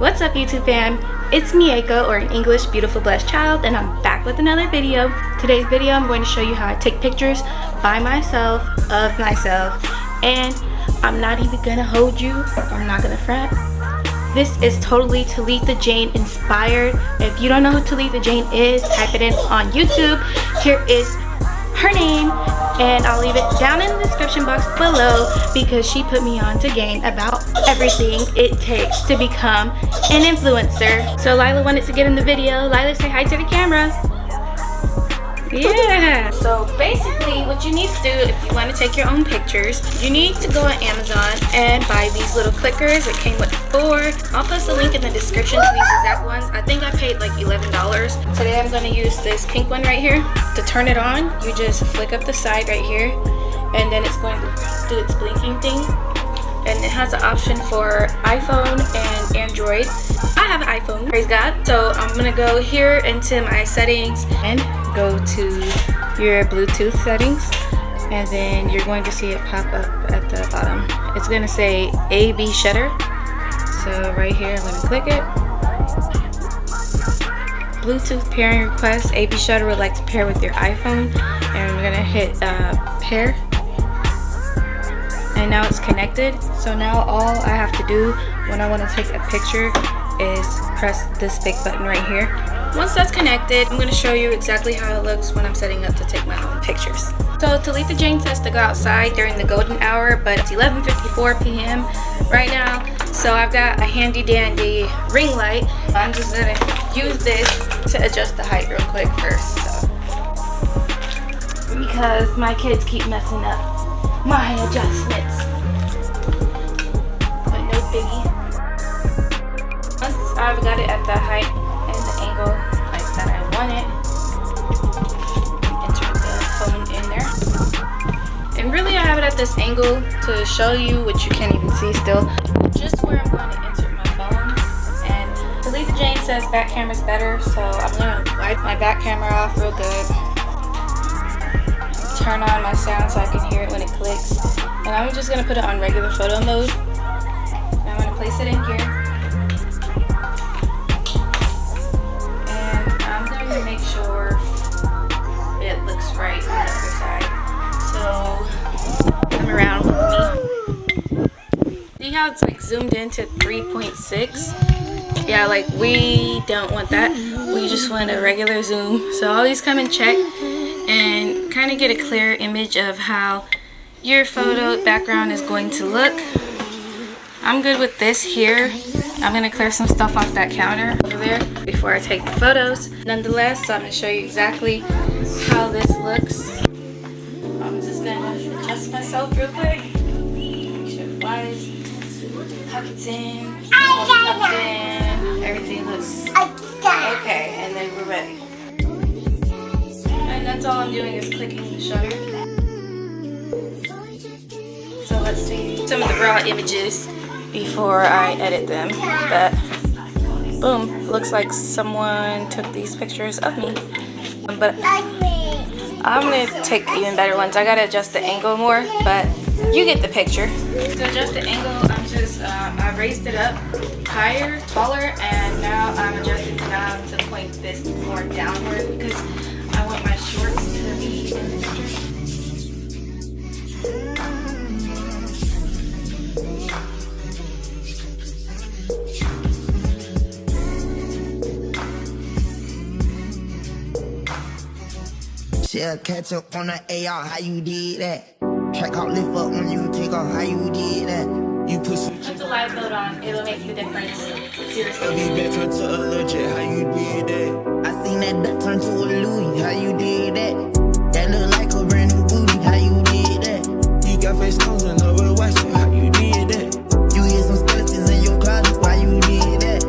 What's up, YouTube fam? It's Mieko, or in English, Beautiful Blessed Child, and I'm back with another video. Today's video, I'm going to show you how I take pictures by myself, of myself, and I'm not even gonna hold you, I'm not gonna front. This is totally Talitha Jane inspired. If you don't know who Talitha Jane is, type it in on YouTube. Here is her name, and I'll leave it down in the description box below because she put me on to game about everything it takes to become an influencer. So Lila wanted to get in the video. Lila, say hi to the camera. Yeah. So basically what you need to do if you want to take your own pictures, you need to go on Amazon and buy these little clickers. It came with 4. I'll post a link in the description to these exact ones. I think I paid like $11. Today I'm going to use this pink one right here. To turn it on, you just flick up the side right here, and then it's going to do its blinking thing. And it has an option for iPhone and Android. I have an iPhone, praise God. So I'm gonna go here into my settings and go to your Bluetooth settings, and then you're going to see it pop up at the bottom. It's gonna say AB shutter. So right here, I'm gonna click it. Bluetooth pairing request. AB shutter would like to pair with your iPhone, and we're gonna hit pair. And now it's connected. So now all I have to do when I want to take a picture is press this big button right here. Once that's connected, I'm going to show you exactly how it looks when I'm setting up to take my own pictures. So Talitha Jane says to go outside during the golden hour, but it's 11:54 p.m. right now. So I've got a handy dandy ring light. I'm just going to use this to adjust the height real quick first. So, because my kids keep messing up my adjustments, but no biggie. Once I've got it at the height and the angle like that I want it, enter the phone in there. And really I have it at this angle to show you, which you can't even see still, just where I'm going to insert my phone. And Talitha Jane says back camera's better, so I'm going to wipe my back camera off real good. Turn on my sound so I can hear it when it clicks, and I'm just going to put it on regular photo mode. And I'm going to place it in here, and I'm going to make sure it looks right on the other side. So come around with me. See how it's like zoomed into 3.6? Yeah, like we don't want that. We just want a regular zoom. So always come and check and kind of get a clear image of how your photo background is going to look. I'm good with this here. I'm going to clear some stuff off that counter over there before I take the photos. Nonetheless, so I'm going to show you exactly how this looks. I'm just going to adjust myself real quick. Make sure it flies. Pockets in. Tucked in. Everything looks okay, and then we're ready. And that's all I'm doing is clicking the shutter. So let's see some of the raw images before I edit them. But boom, looks like someone took these pictures of me. But I'm gonna take even better ones. I gotta adjust the angle more, but you get the picture. To adjust the angle, I raised it up higher, taller, and now I'm adjusting it down to point this more downward because I want my shorts to be in the picture. She'll catch up on the AR, how you did that? Track out, lift up when you take off, how you did that? You put some. Put the live mode on, it'll make the difference. Seriously. Be better to a legit, how you did that? I seen that duck turn to a Louis, how you did that? That look like a brand new booty, how you did that? You got face stones and over watch it, how you did that? You hear some skeletons in your closet, why you did that?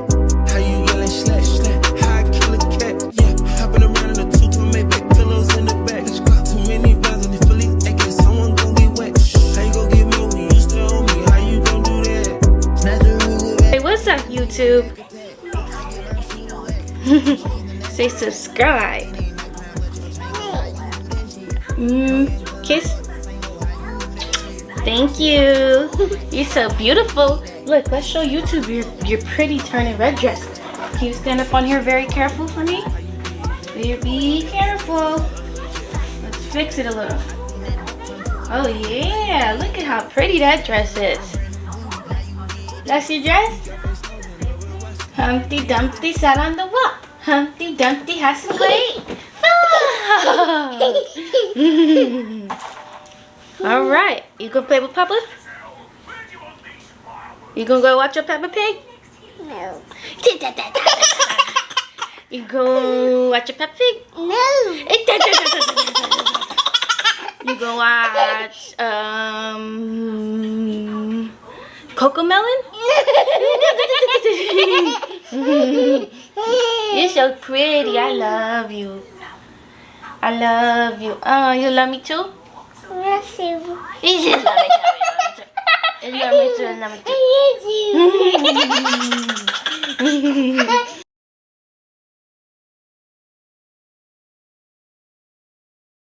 How you yelling slash slash, how I kill a cat? Yeah, hopping around in a tutu, make big pillows in the back. Too many rounds in the Phillies, AK, someone gon' get wet. How you gon' get me when you still on me? How you gon' do that? Snatch the rule. Hey, what's up, YouTube? Say subscribe. Kiss. Thank you. You're so beautiful. Look, let's show YouTube your your pretty turning red dress. Can you stand up on here very careful for me? Be careful. Let's fix it a little. Oh yeah, look at how pretty that dress is. That's your dress? Humpty Dumpty sat on the wall. Humpty Dumpty has to wait. All right, you gonna play with Papa? You gonna go watch your Peppa Pig? No. You gonna watch your Peppa Pig? No. You gonna watch Coco Melon? You're so pretty. I love you. I love you. Oh, you love me too? Yes, you. You just love me too. You love me too. You love me too. I love you.